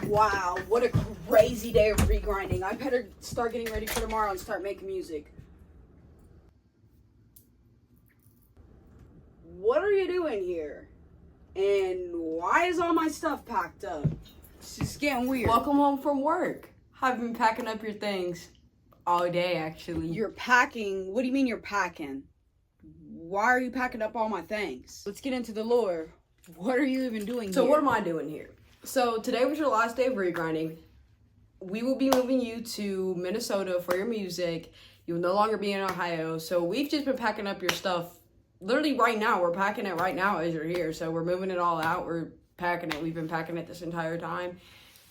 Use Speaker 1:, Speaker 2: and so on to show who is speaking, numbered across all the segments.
Speaker 1: Wow, what a crazy day of regrinding. I better start getting ready for tomorrow and start making music. What are you doing here? And why is all my stuff packed up? It's just getting weird.
Speaker 2: Welcome home from work. I've been packing up your things all day, actually.
Speaker 1: You're packing? What do you mean you're packing? Why are you packing up all my things? Let's get into the lore. What are you even doing
Speaker 2: So
Speaker 1: here?
Speaker 2: what am I doing here? So today was your last day of regrinding. We will be moving you to Minnesota for your music. You will no longer be in Ohio. So we've just been packing up your stuff. Literally right now. We're packing it right now as you're here. So we're moving it all out. We're packing it. We've been packing it this entire time.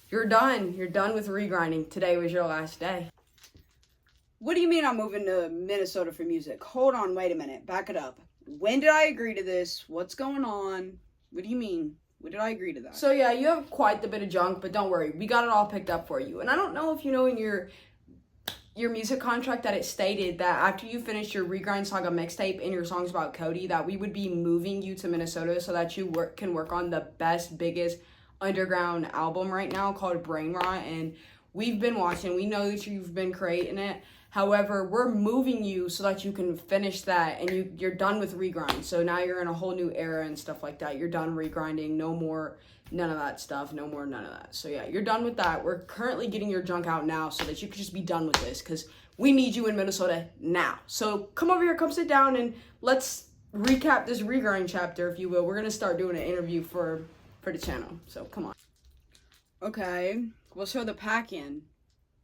Speaker 2: You're done. You're done with regrinding. Today was your last day.
Speaker 1: What do you mean I'm moving to Minnesota for music? Hold on, wait a minute. Back it up. When did I agree to this? What's going on? What do you mean? When did I agree to that?
Speaker 2: So yeah, you have quite the bit of junk, but don't worry. We got it all picked up for you. And I don't know if you know in your music contract that it stated that after you finish your Regrind Saga Mixtape and your songs about Cody, that we would be moving you to Minnesota so that you can work on the best, biggest underground album right now called Brain Rot. And we've been watching. We know that you've been creating it. However, we're moving you so that you can finish that and you're done with regrind. So now you're in a whole new era and stuff like that. You're done regrinding. No more none of that stuff. No more none of that. So yeah, you're done with that. We're currently getting your junk out now so that you can just be done with this because we need you in Minnesota now. So come over here, come sit down, and let's recap this regrind chapter, if you will. We're going to start doing an interview for the channel. So come on.
Speaker 1: Okay, well, so the pack-in.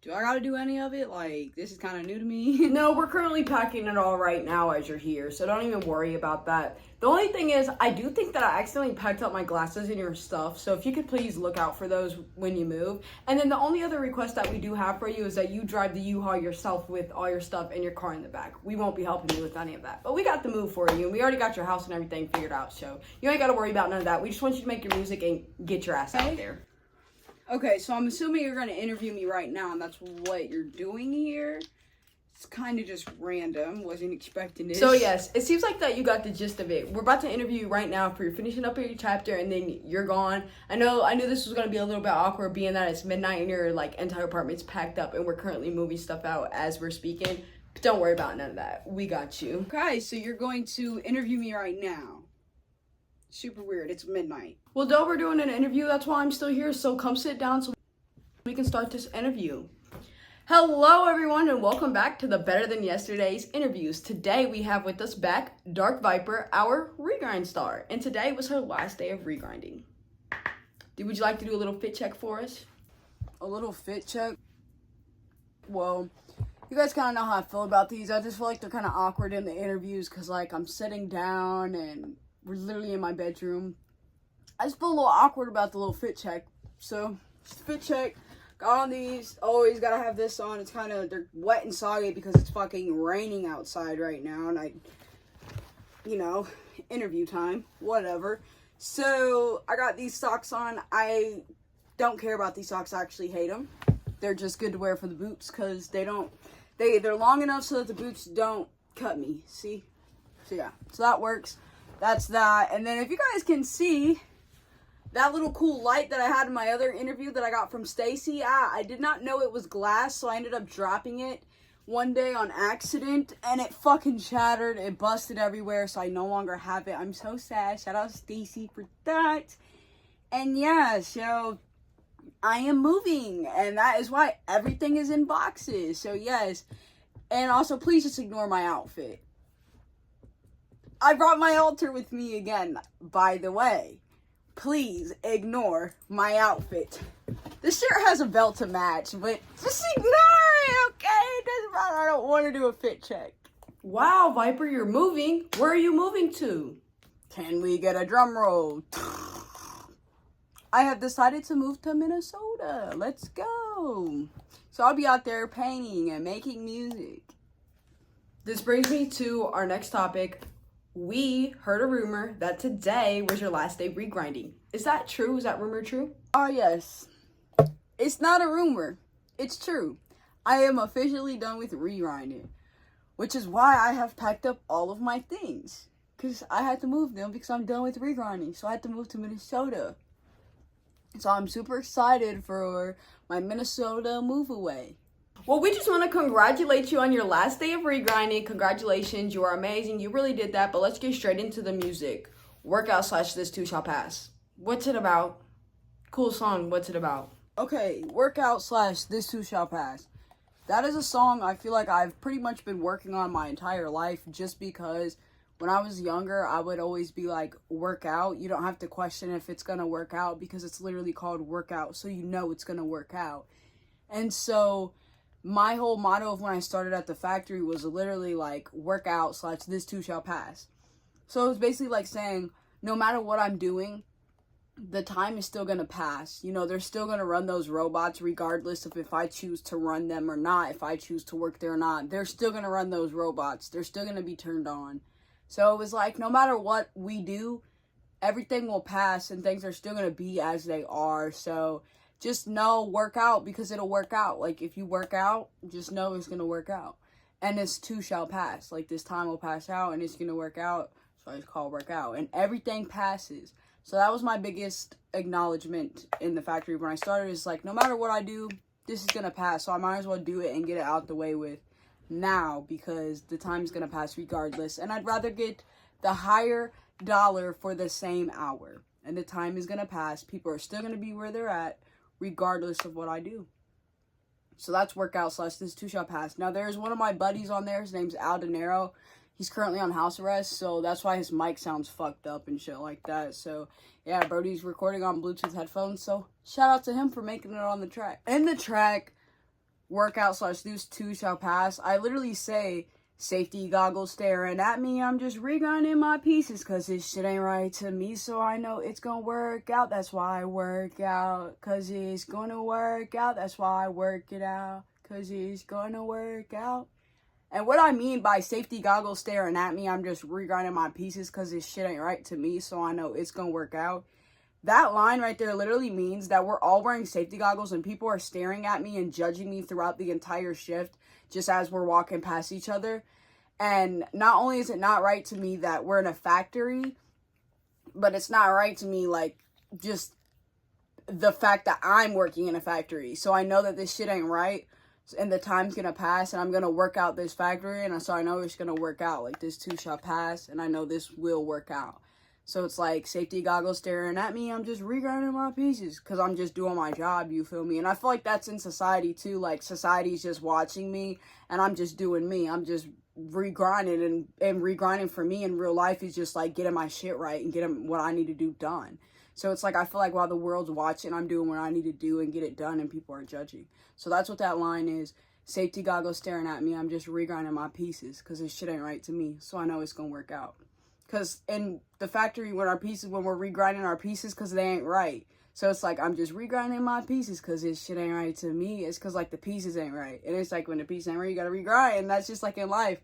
Speaker 1: Do I gotta do any of it? Like, this is kind of new to me.
Speaker 2: No, we're currently packing it all right now as you're here, so don't even worry about that. The only thing is, I do think that I accidentally packed up my glasses in your stuff, so if you could please look out for those when you move. And then the only other request that we do have for you is that you drive the U-Haul yourself with all your stuff in your car in the back. We won't be helping you with any of that, but we got the move for you, and we already got your house and everything figured out, so you ain't gotta worry about none of that. We just want you to make your music and get your ass out there.
Speaker 1: Okay, so I'm assuming you're going to interview me right now, and that's what you're doing here. It's kind of just random. Wasn't expecting this.
Speaker 2: So yes, it seems like that you got the gist of it. We're about to interview you right now for finishing up your chapter, and then you're gone. I knew this was going to be a little bit awkward, being that it's midnight and your entire apartment's packed up, and we're currently moving stuff out as we're speaking. But don't worry about none of that. We got you.
Speaker 1: Okay, so you're going to interview me right now. Super weird. It's midnight.
Speaker 2: Well, though we're doing an interview, that's why I'm still here. So come sit down so we can start this interview. Hello, everyone, and welcome back to the Better Than Yesterday's interviews. Today, we have with us back Dark Viper, our regrind star. And today was her last day of regrinding. Would you like to do a little fit check for us?
Speaker 1: A little fit check? Well, you guys kind of know how I feel about these. I just feel like they're kind of awkward in the interviews because, I'm sitting down and we're literally in my bedroom. I just feel a little awkward about the little fit check. So, just fit check. Got on these. Always gotta have this on. It's they're wet and soggy because it's fucking raining outside right now. And interview time. Whatever. So, I got these socks on. I don't care about these socks. I actually hate them. They're just good to wear for the boots because they're long enough so that the boots don't cut me. See? So, yeah. So, that works. That's that. And then if you guys can see that little cool light that I had in my other interview that I got from Stacy, I did not know it was glass, so I ended up dropping it one day on accident, and it fucking shattered. It busted everywhere, so I no longer have it. I'm so sad. Shout out to Stacy for that. And yeah, so I am moving, and that is why everything is in boxes. So yes, and also please just ignore my outfit. I brought my altar with me again, by the way. Please ignore my outfit. This shirt has a belt to match, but just ignore it, okay? It doesn't matter. I don't want to do a fit check.
Speaker 2: Wow, Viper, you're moving. Where are you moving to?
Speaker 1: Can we get a drum roll? I have decided to move to Minnesota. Let's go. So I'll be out there painting and making music.
Speaker 2: This brings me to our next topic. We heard a rumor that today was your last day regrinding. Is that true? Is that rumor true?
Speaker 1: Oh, yes. It's not a rumor. It's true. I am officially done with regrinding, which is why I have packed up all of my things. Because I had to move them because I'm done with regrinding. So I had to move to Minnesota. So I'm super excited for my Minnesota move away.
Speaker 2: Well, we just want to congratulate you on your last day of regrinding. Congratulations, you are amazing. You really did that. But let's get straight into the music. Workout / This Too Shall Pass. What's it about? Cool song. What's it about?
Speaker 1: Okay, workout / This Too Shall Pass. That is a song I feel like I've pretty much been working on my entire life, just because when I was younger, I would always be like, work out. You don't have to question if it's going to work out, because it's literally called workout, so you know it's going to work out. And so my whole motto of when I started at the factory was literally like, workout / This Too Shall Pass. So it was basically like saying, no matter what I'm doing, the time is still going to pass. You know, they're still going to run those robots regardless of if I choose to run them or not, if I choose to work there or not. They're still going to run those robots. They're still going to be turned on. So it was like, no matter what we do, everything will pass and things are still going to be as they are. So just know, work out, because it'll work out. Like, if you work out, just know it's going to work out. And this too shall pass. Like, this time will pass out and it's going to work out. So it's called work out. And everything passes. So that was my biggest acknowledgement in the factory when I started. Is like, no matter what I do, this is going to pass. So I might as well do it and get it out the way with now, because the time's going to pass regardless. And I'd rather get the higher dollar for the same hour. And the time is going to pass. People are still going to be where they're at regardless of what I do. So that's workout / This Too Shall Pass. Now, there's one of my buddies on there. His name's Al De Niro. He's currently on house arrest, so that's why his mic sounds fucked up and shit like that. So, yeah, Brody's recording on Bluetooth headphones, so shout out to him for making it on the track. In the track, workout / This Too Shall Pass, I literally say, safety goggles staring at me, I'm just regrinding my pieces, because this shit ain't right to me, so I know it's gonna work out. That's why I work out, because it's gonna work out. That's why I work it out, because it's gonna work out. And what I mean by safety goggles staring at me, I'm just regrinding my pieces because this shit ain't right to me, so I know it's going to work out. That line right there literally means that we're all wearing safety goggles and people are staring at me and judging me throughout the entire shift just as we're walking past each other. And not only is it not right to me that we're in a factory, but it's not right to me, like, just the fact that I'm working in a factory. So I know that this shit ain't right. And the time's gonna pass, and I'm gonna work out this factory, and so I know it's gonna work out. Like, this too shall pass, and I know this will work out. So it's like, safety goggles staring at me, I'm just regrinding my pieces, because I'm just doing my job, you feel me? And I feel like that's in society too. Like, society's just watching me, and I'm just doing me. I'm just regrinding, and regrinding for me in real life is just like getting my shit right and getting what I need to do done. So it's like, I feel like while the world's watching, I'm doing what I need to do and get it done, and people are judging. So that's what that line is. Safety goggles staring at me, I'm just regrinding my pieces, because this shit ain't right to me, so I know it's gonna work out. Because in the factory, when we're regrinding our pieces, because they ain't right. So it's like, I'm just regrinding my pieces, because this shit ain't right to me. It's because, like, the pieces ain't right. And it's like, when the piece ain't right, you gotta regrind, and that's just like in life.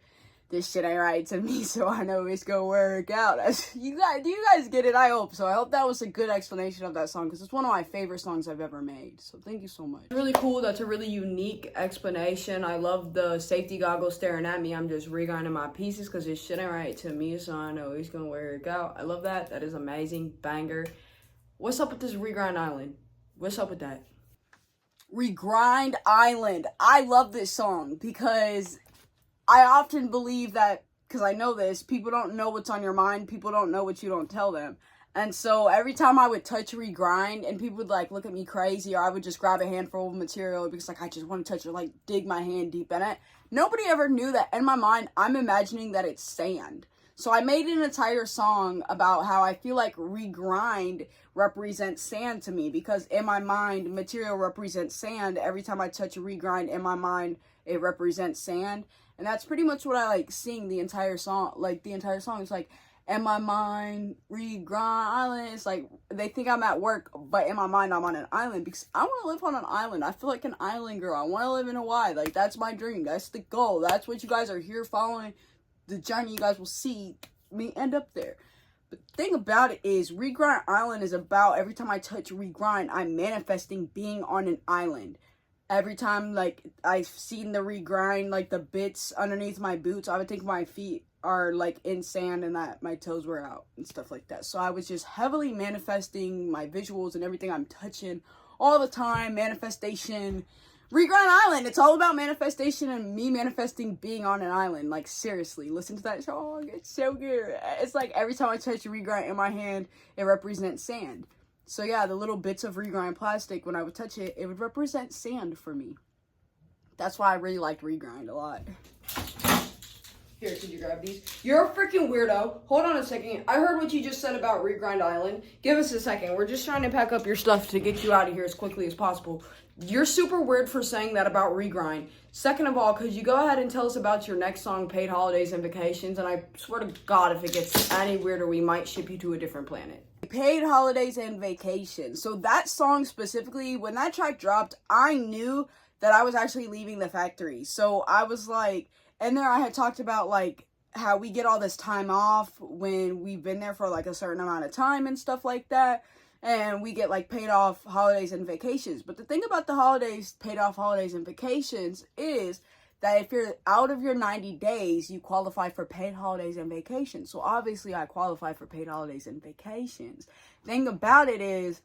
Speaker 1: This shit ain't right to me, so I know it's gonna work out. Do you guys get it? I hope so. I hope that was a good explanation of that song, because it's one of my favorite songs I've ever made. So thank you so much.
Speaker 2: Really cool. That's a really unique explanation. I love the safety goggles staring at me. I'm just regrinding my pieces because this shit ain't right to me, so I know it's gonna work out. I love that. That is amazing. Banger. What's up with this Regrind Island? What's up with that?
Speaker 1: Regrind Island. I love this song because I often believe that, because I know this, people don't know what's on your mind. People don't know what you don't tell them. And so every time I would touch regrind and people would like look at me crazy, or I would just grab a handful of material because like I just want to touch it, like dig my hand deep in it. Nobody ever knew that in my mind, I'm imagining that it's sand. So I made an entire song about how I feel like regrind represents sand to me, because in my mind, material represents sand. Every time I touch a regrind in my mind, it represents sand. And that's pretty much what I like sing the entire song. Like the entire song is like, in my mind, regrind island. It's like they think I'm at work, but in my mind I'm on an island because I want to live on an island. I feel like an island girl. I want to live in Hawaii. Like that's my dream. That's the goal. That's what you guys are here following. The journey, you guys will see me end up there. But the thing about it is, Regrind Island is about every time I touch regrind, I'm manifesting being on an island. Every time, like, I've seen the regrind, like, the bits underneath my boots, I would think my feet are like in sand and that my toes were out and stuff like that. So I was just heavily manifesting my visuals and everything I'm touching all the time. Manifestation. Regrind Island, it's all about manifestation and me manifesting being on an island. Like, seriously, listen to that song. It's so good. It's like every time I touch a regrind in my hand, it represents sand. So yeah, the little bits of regrind plastic, when I would touch it, it would represent sand for me. That's why I really liked regrind a lot.
Speaker 2: Here, could you grab these? You're a freaking weirdo. Hold on a second. I heard what you just said about Regrind Island. Give us a second. We're just trying to pack up your stuff to get you out of here as quickly as possible. You're super weird for saying that about Regrind. Second of all, could you go ahead and tell us about your next song, Paid Holidays and Vacations? And I swear to God, if it gets any weirder, we might ship you to a different planet.
Speaker 1: Paid Holidays and Vacations. So that song specifically, when that track dropped, I knew that I was actually leaving the factory. So I was like, and there I had talked about like how we get all this time off when we've been there for like a certain amount of time and stuff like that. And we get like paid off holidays and vacations. But the thing about the holidays, paid off holidays and vacations is that if you're out of your 90 days, you qualify for paid holidays and vacations. So obviously I qualify for paid holidays and vacations. Thing about it is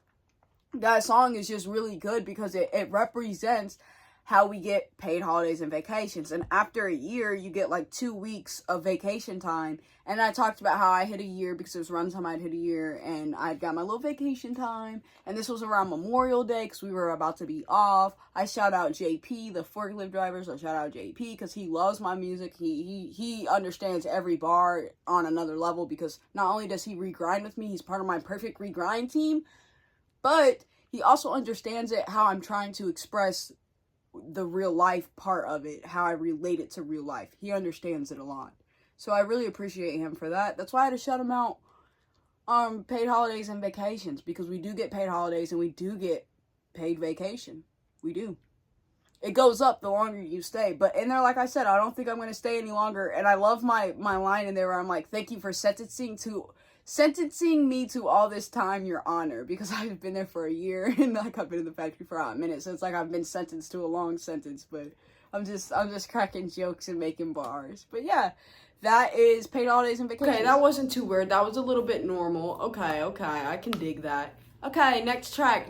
Speaker 1: that song is just really good because it represents how we get paid holidays and vacations. And after a year, you get like 2 weeks of vacation time. And I talked about how I hit a year because it was around the time I'd hit a year and I'd got my little vacation time. And this was around Memorial Day because we were about to be off. I shout out JP, the forklift drivers. I shout out JP because he loves my music. He understands every bar on another level because not only does he regrind with me, he's part of my perfect regrind team, but he also understands it, how I'm trying to express the real life part of it, how I relate it to real life. He understands it a lot. So I really appreciate him for that. That's why I had to shout him out on paid holidays and vacations, because we do get paid holidays and we do get paid vacation. We do. It goes up the longer you stay. But in there, like I said, I don't think I'm going to stay any longer. And I love my line in there where I'm like, thank you for sentencing me to all this time, Your Honor, because I've been there for a year and like I've been in the factory for a minute, so it's like I've been sentenced to a long sentence. But I'm just cracking jokes and making bars. But yeah, that is paid holidays and vacations.
Speaker 2: Okay, that wasn't too weird. That was a little bit normal. Okay, I can dig that. Okay, next track.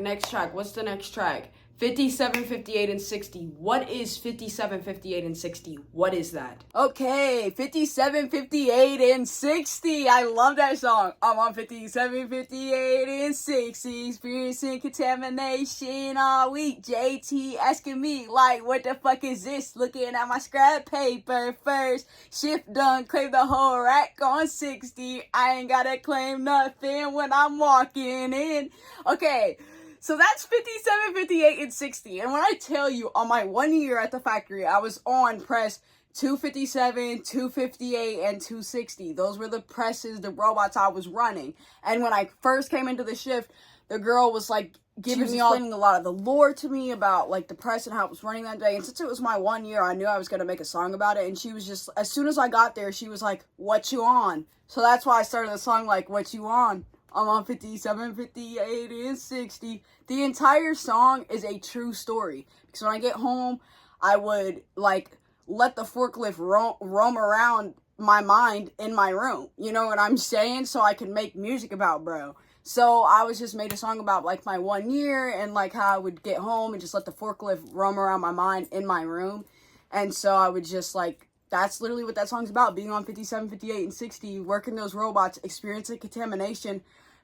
Speaker 2: What's the next track? 57, 58, and 60. What is 57, 58, and 60? What is that?
Speaker 1: Okay, 57, 58, and 60. I love that song. I'm on 57, 58, and 60. Experiencing contamination all week. JT asking me, like, what the fuck is this? Looking at my scrap paper first. Shift done, claim the whole rack on 60. I ain't gotta claim nothing when I'm walking in. Okay. So that's 57, 58, and 60. And when I tell you, on my 1 year at the factory, I was on press 257, 258, and 260. Those were the presses, the robots I was running. And when I first came into the shift, the girl was like giving me explaining a lot of the lore to me about like the press and how it was running that day. And since it was my 1 year, I knew I was going to make a song about it. And she was just, as soon as I got there, she was like, what you on? So that's why I started the song like, what you on? I'm on 57, 58, and 60. The entire song is a true story. Because when I get home, I would, like, let the forklift roam around my mind in my room. You know what I'm saying? So I can make music about, bro. So I was just made a song about, like, my 1 year and, like, how I would get home and just let the forklift roam around my mind in my room. And so I would just, like, that's literally what that song's about. Being on 57, 58, and 60, working those robots, experiencing contamination.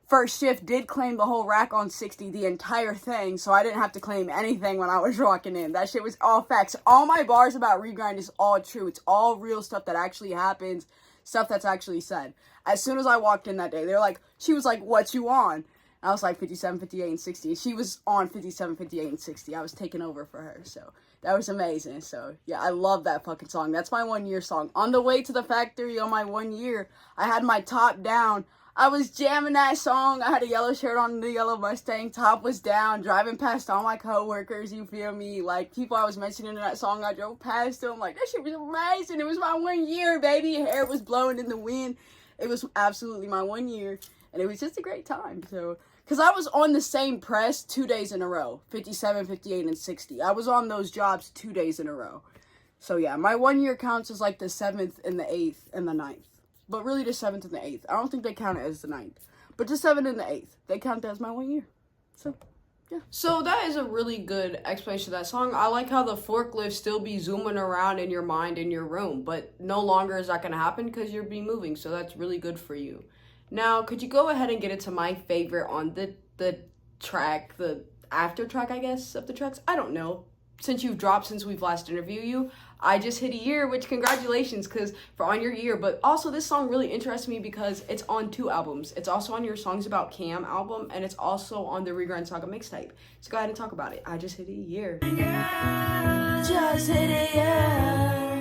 Speaker 1: First shift did claim the whole rack on 60, the entire thing, so I didn't have to claim anything when I was rocking in. That shit was all facts. All my bars about regrind is all true. It's all real stuff that actually happens, stuff that's actually said. As soon as I walked in that day, they're like, she was like, what you on? And I was like 57, 58, and 60. She was on 57, 58, and 60. I was taking over for her, so that was amazing. So yeah, I love that fucking song. That's my 1 year song. On the way to the factory on my 1 year, I had my top down. I was jamming that song. I had a yellow shirt on, the yellow Mustang. Top was down, driving past all my coworkers, you feel me? Like, people I was mentioning in that song, I drove past them. Like, that shit was amazing. It was my 1 year, baby. Hair was blowing in the wind. It was absolutely my 1 year. And it was just a great time. So, because I was on the same press 2 days in a row. 57, 58, and 60. I was on those jobs 2 days in a row. So, yeah, my 1 year counts as, like, the 7th and the 8th and the 9th. but really the 7th and the 8th. I don't think they count it as the 9th. But the 7th and the 8th, they count that as my 1 year. So, yeah.
Speaker 2: So that is a really good explanation of that song. I like how the forklift still be zooming around in your mind in your room, but no longer is that going to happen because you'll be moving. So that's really good for you. Now, could you go ahead and get into my favorite on the track, the after track, I guess, of the tracks? I don't know. Since you've dropped since we've last interviewed you, I just hit a year, which congratulations, because for on your year. But also this song really interests me because it's on 2 albums. It's also on your Songs About Cam album, and it's also on the Regrind Saga Mixtape. So go ahead and talk about it. I just hit a year.
Speaker 1: Just hit a year.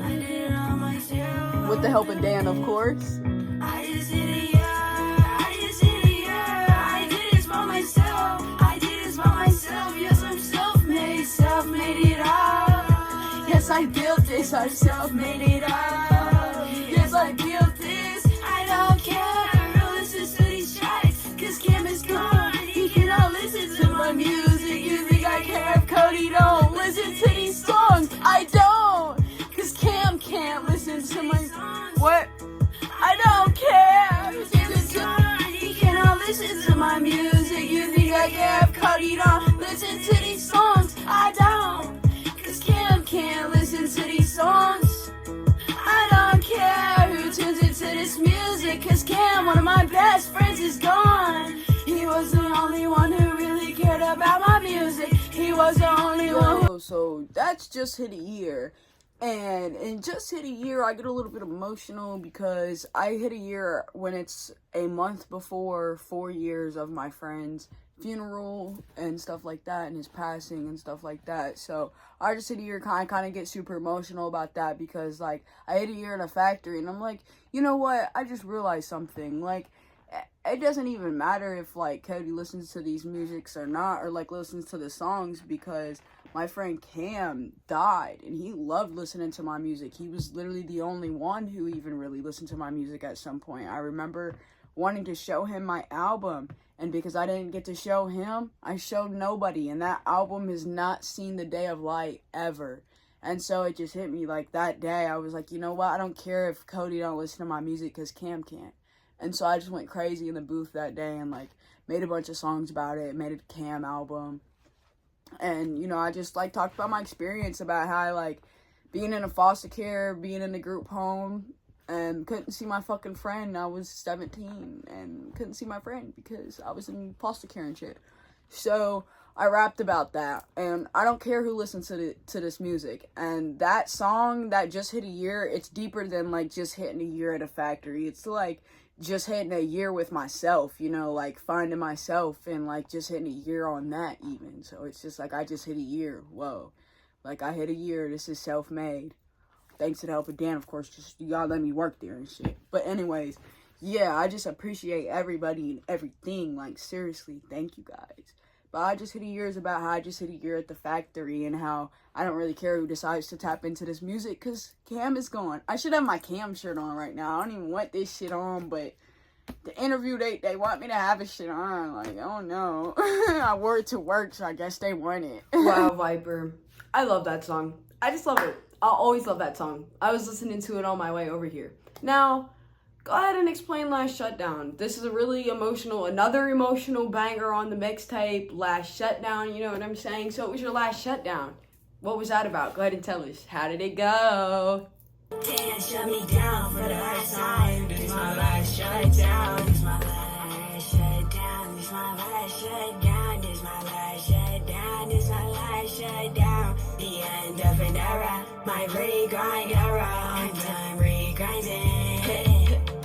Speaker 1: I did it all myself. With the help of Dan, of course. I just hit a year. I just hit a year. I did this by myself. I did this by myself. Yes, I'm self-made. Self-made it all. Yes, I built this. I self-made it all. Yes, I built this. I don't care who listens to these tracks, cause Cam is gone. He cannot listen to my music. You think I care if Cody don't listen to these songs? I don't, cause Cam can't listen to my... What? I don't care. He cannot listen to my music. You think I care if Cody don't listen to these songs? I don't, cause Cam can't listen to these songs. I don't care who tunes into this music, cause Cam, one of my best friends, is gone. He was the only one who really cared about my music. He was the only one who... So that's just hit a year. And in just hit a year, I get a little bit emotional because I hit a year when it's a month before 4 years of my friend's funeral and stuff like that, and his passing and stuff like that. So I just hit a year, kind of get super emotional about that because, like, I hit a year in a factory, and I'm like, you know what? I just realized something. Like, it doesn't even matter if, like, Cody listens to these musics or not, or, like, listens to the songs, because my friend Cam died, and he loved listening to my music. He was literally the only one who even really listened to my music at some point. I remember wanting to show him my album, and because I didn't get to show him, I showed nobody, and that album has not seen the day of light ever. And so it just hit me, like, that day, I was like, you know what, I don't care if Cody don't listen to my music, because Cam can't. And so I just went crazy in the booth that day, and, like, made a bunch of songs about it, made a Cam album. And, you know, I just, like, talked about my experience about how I, like, being in a foster care, being in a group home, and couldn't see my fucking friend. I was 17 and couldn't see my friend because I was in foster care and shit. So I rapped about that, and I don't care who listens to this music. And that song that just hit a year, it's deeper than, like, just hitting a year at a factory. It's like just hitting a year with myself, you know, like finding myself, and like just hitting a year on that even. So it's just like I just hit a year. Whoa, like I hit a year. This is self-made. Thanks to the help of Dan, of course. Just y'all let me work there and shit. But anyways, yeah, I just appreciate everybody and everything. Like, seriously, thank you guys. But I just hit a year is about how I just hit a year at the factory, and how I don't really care who decides to tap into this music because Cam is gone. I should have my Cam shirt on right now. I don't even want this shit on, but the interview, they want me to have a shit on. Like, oh no. I wore it to work, so I guess they want it.
Speaker 2: Wow, Viper. I love that song. I just love it. I'll always love that song. I was listening to it on my way over here. Now, go ahead and explain Last Shutdown. This is a really another emotional banger on the mixtape. Last Shutdown, you know what I'm saying? So it was your last shutdown. What was that about? Go ahead and tell us. How did it go?
Speaker 3: Damn, shut me down for the last time. This my last shutdown. This my last shutdown. This my last shutdown. This my last shutdown. This my last shutdown. The end of an era. My regrind era. I'm done regrinding.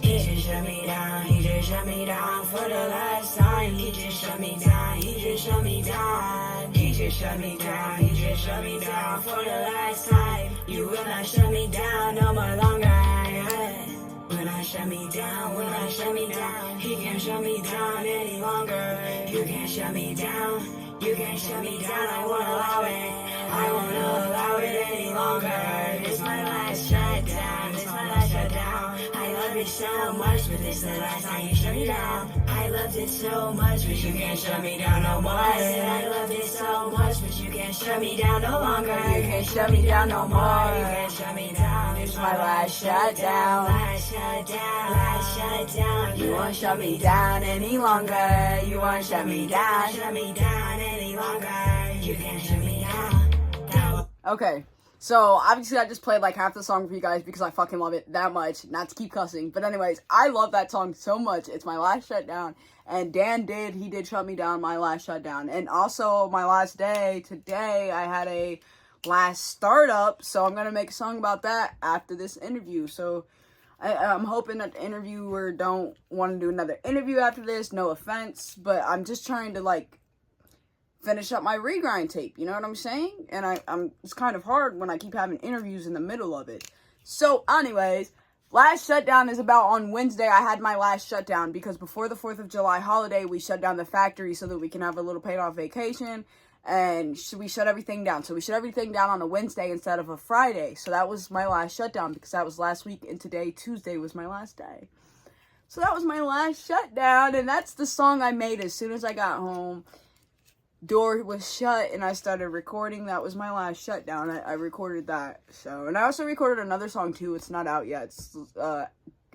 Speaker 3: He just shut me down. He just shut me down for the last time. He just shut me down. He just shut me down. He just shut me down. He just shut me down for the last time. You will not shut me down no more longer. When I shut me down, when I shut me down, he can't shut me down any longer. You can't shut me down. You can't shut me down. I won't allow it. I won't allow it any longer. This my last shutdown. This my last shutdown. I love it so much, but this the last time you shut me down. I loved it so much, but you can't shut me down no more. I said I loved it so much, but you can't shut me down no longer. You can't shut me down no more. You can't shut me down. It's my last shutdown. Last shutdown. Last shutdown. You won't shut me down any longer. You won't shut me down. Shut me down any longer. You can't shut me down.
Speaker 1: Okay. So, obviously, I just played like half the song for you guys because I fucking love it that much. Not to keep cussing. But anyways, I love that song so much. It's my last shutdown. And Dan he did shut me down my last shutdown. And also, my last day, today, I had a last startup. So, I'm going to make a song about that after this interview. So, I'm hoping that the interviewer don't want to do another interview after this. No offense. But I'm just trying to, like, finish up my regrind tape, you know what I'm saying? And it's kind of hard when I keep having interviews in the middle of it. So, anyways, last shutdown is about on Wednesday. I had my last shutdown because before the 4th of July holiday, we shut down the factory so that we can have a little paid off vacation, and we shut everything down. So we shut everything down on a Wednesday instead of a Friday. So that was my last shutdown because that was last week, and today, Tuesday, was my last day. So that was my last shutdown, and that's the song I made as soon as I got home. Door was shut and I started recording. That was my last shutdown. I recorded that. So, and I also recorded another song too. It's not out yet. It's Elephant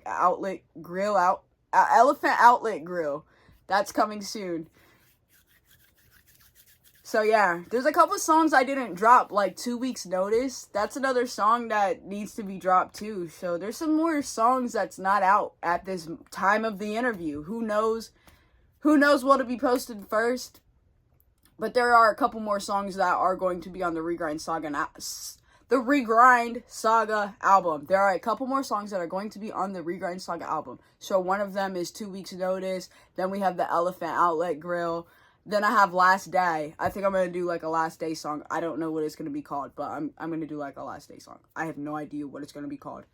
Speaker 1: Outlet Grill. That's coming soon. So yeah, there's a couple songs I didn't drop, like 2 weeks notice. That's another song that needs to be dropped too. So there's some more songs that's not out at this time of the interview. Who knows what'll be posted first? But there are a couple more songs that are going to be on the Regrind Saga album. There are a couple more songs that are going to be on the Regrind Saga album. So one of them is 2 weeks notice. Then we have the Elephant Outlet Grill. Then I have Last Day. I think I'm going to do like a Last Day song. I don't know what it's going to be called, but I'm going to do like a Last Day song. I have no idea what it's going to be called.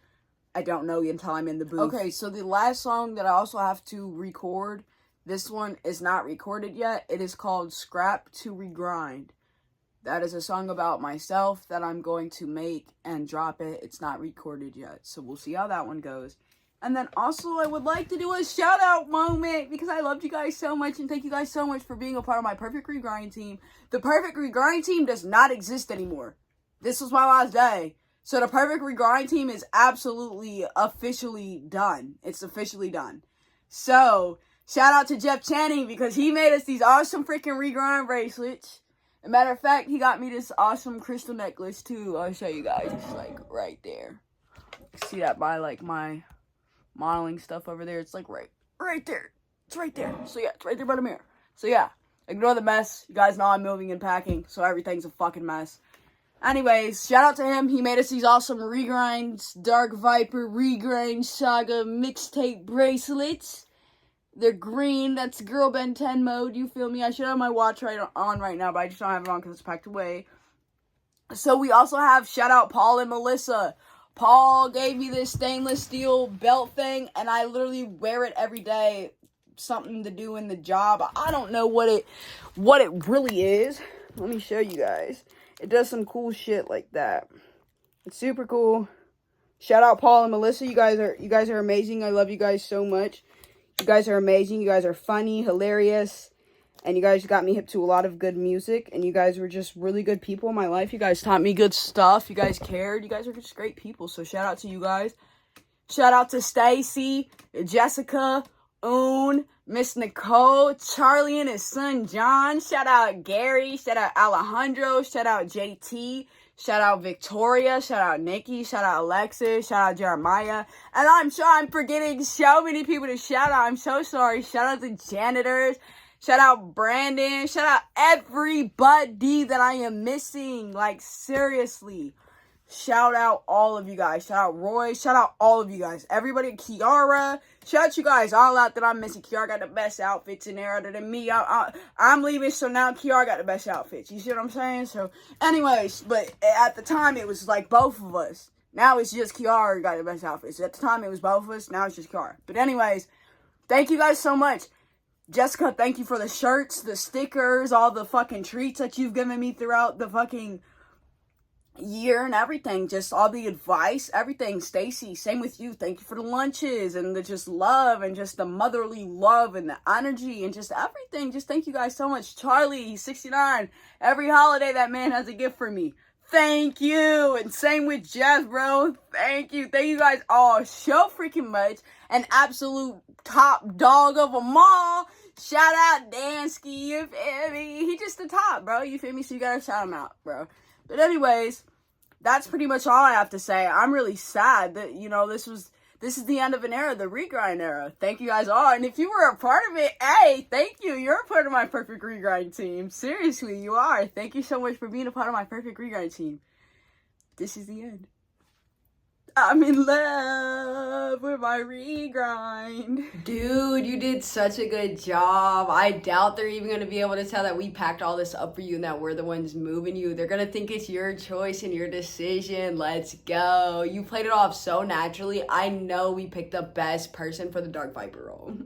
Speaker 1: I don't know until I'm in the booth. Okay, so the last song that I also have to record, this one is not recorded yet. It is called Scrap to Regrind. That is a song about myself that I'm going to make and drop it. It's not recorded yet, so we'll see how that one goes. And then also, I would like to do a shout-out moment because I loved you guys so much, and thank you guys so much for being a part of my Perfect Regrind team. The Perfect Regrind team does not exist anymore. This was my last day. So the Perfect Regrind team is absolutely, officially done. It's officially done. So, shout out to Jeff Channing because he made us these awesome freaking regrind bracelets. As a matter of fact, he got me this awesome crystal necklace too. I'll show you guys. It's like right there. See that by like my modeling stuff over there? It's like right there. It's right there. So yeah, it's right there by the mirror. So yeah, ignore the mess. You guys know I'm moving and packing, so everything's a fucking mess. Anyways, shout out to him. He made us these awesome Regrinds Dark Viper Regrind Saga Mixtape bracelets. They're green. That's Girl Ben 10 mode. You feel me? I should have my watch on right now, but I just don't have it on because it's packed away. So we also have shout out Paul and Melissa. Paul gave me this stainless steel belt thing, and I literally wear it every day. Something to do in the job. I don't know what it really is. Let me show you guys. It does some cool shit like that. It's super cool. Shout out Paul and Melissa. You guys are amazing. I love you guys so much. You guys are amazing. You guys are funny, hilarious, and you guys got me hip to a lot of good music, and you guys were just really good people in my life. You guys taught me good stuff. You guys cared. You guys are just great people, so shout out to you guys. Shout out to Stacy, Jessica, Oon, Miss Nicole, Charlie and his son John. Shout out Gary. Shout out Alejandro. Shout out JT. Shout out Victoria, shout out Nikki, shout out Alexis, shout out Jeremiah. And I'm sure I'm forgetting so many people to shout out. I'm so sorry. Shout out the janitors. Shout out Brandon. Shout out everybody that I am missing. Like, seriously. Shout out all of you guys. Shout out Roy. Shout out all of you guys. Everybody, Kiara. Shout out you guys all out that I'm missing. Kiara got the best outfits in there other than me. I'm leaving, so now Kiara got the best outfits. You see what I'm saying? So, anyways, but at the time, it was like both of us. Now it's just Kiara got the best outfits. At the time, it was both of us. Now it's just Kiara. But anyways, thank you guys so much. Jessica, thank you for the shirts, the stickers, all the fucking treats that you've given me throughout the fucking year and everything. Just all the advice, everything. Stacy, same with you. Thank you for the lunches and the just love and just the motherly love and the energy and just everything. Just thank you guys so much. Charlie, he's 69. Every holiday that man has a gift for me. Thank you. And same with Jeff, bro. Thank you. Thank you guys all so freaking much. An absolute top dog of them all. Shout out Dansky, you feel me? He just the top, bro. You feel me? So you gotta shout him out, bro. But anyways, that's pretty much all I have to say. I'm really sad that, you know, this is the end of an era, the regrind era. Thank you guys all. And if you were a part of it, hey, thank you. You're a part of my perfect regrind team. Seriously, you are. Thank you so much for being a part of my perfect regrind team. This is the end. I'm in love with my regrind.
Speaker 2: Dude, you did such a good job. I doubt they're even going to be able to tell that we packed all this up for you and that we're the ones moving you. They're going to think it's your choice and your decision. Let's go. You played it off so naturally. I know we picked the best person for the Dark Viper role.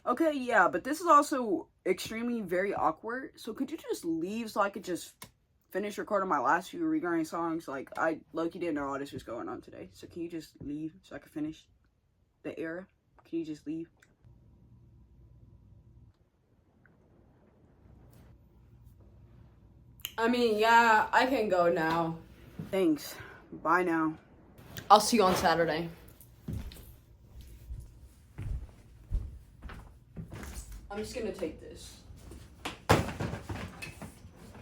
Speaker 1: Okay, yeah, but this is also extremely very awkward. So could you just leave so I could just finish recording my last few regrind songs? Like, I low-key didn't know all this was going on today. So can you just leave so I can finish the era? Can you just leave?
Speaker 2: I mean, yeah, I can go now.
Speaker 1: Thanks. Bye now.
Speaker 2: I'll see you on Saturday. I'm just gonna take this.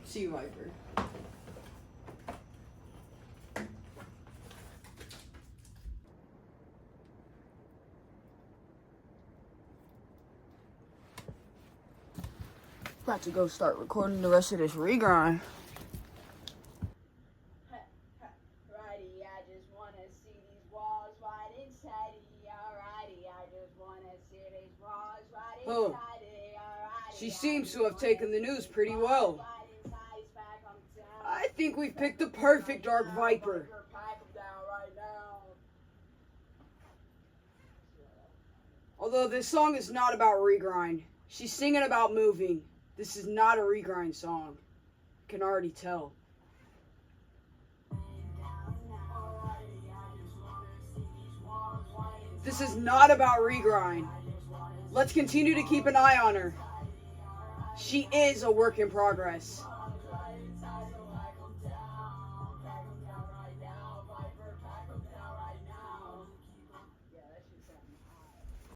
Speaker 2: See you, Viper.
Speaker 1: About to go start recording the rest of this regrind.
Speaker 3: Righty, I just wanna see these walls right inside of you. Alrighty, I just wanna see these walls right
Speaker 1: Oh.
Speaker 3: inside of you. Alrighty,
Speaker 1: She seems to have taken the news pretty well.
Speaker 3: right inside his back, I'm down.
Speaker 1: I think we've picked the perfect Dark Viper.
Speaker 3: Pack him down right now.
Speaker 1: Although this song is not about regrind. She's singing about moving. This is not a regrind song. I can already tell. This is not about regrind. Let's continue to keep an eye on her. She is a work in progress.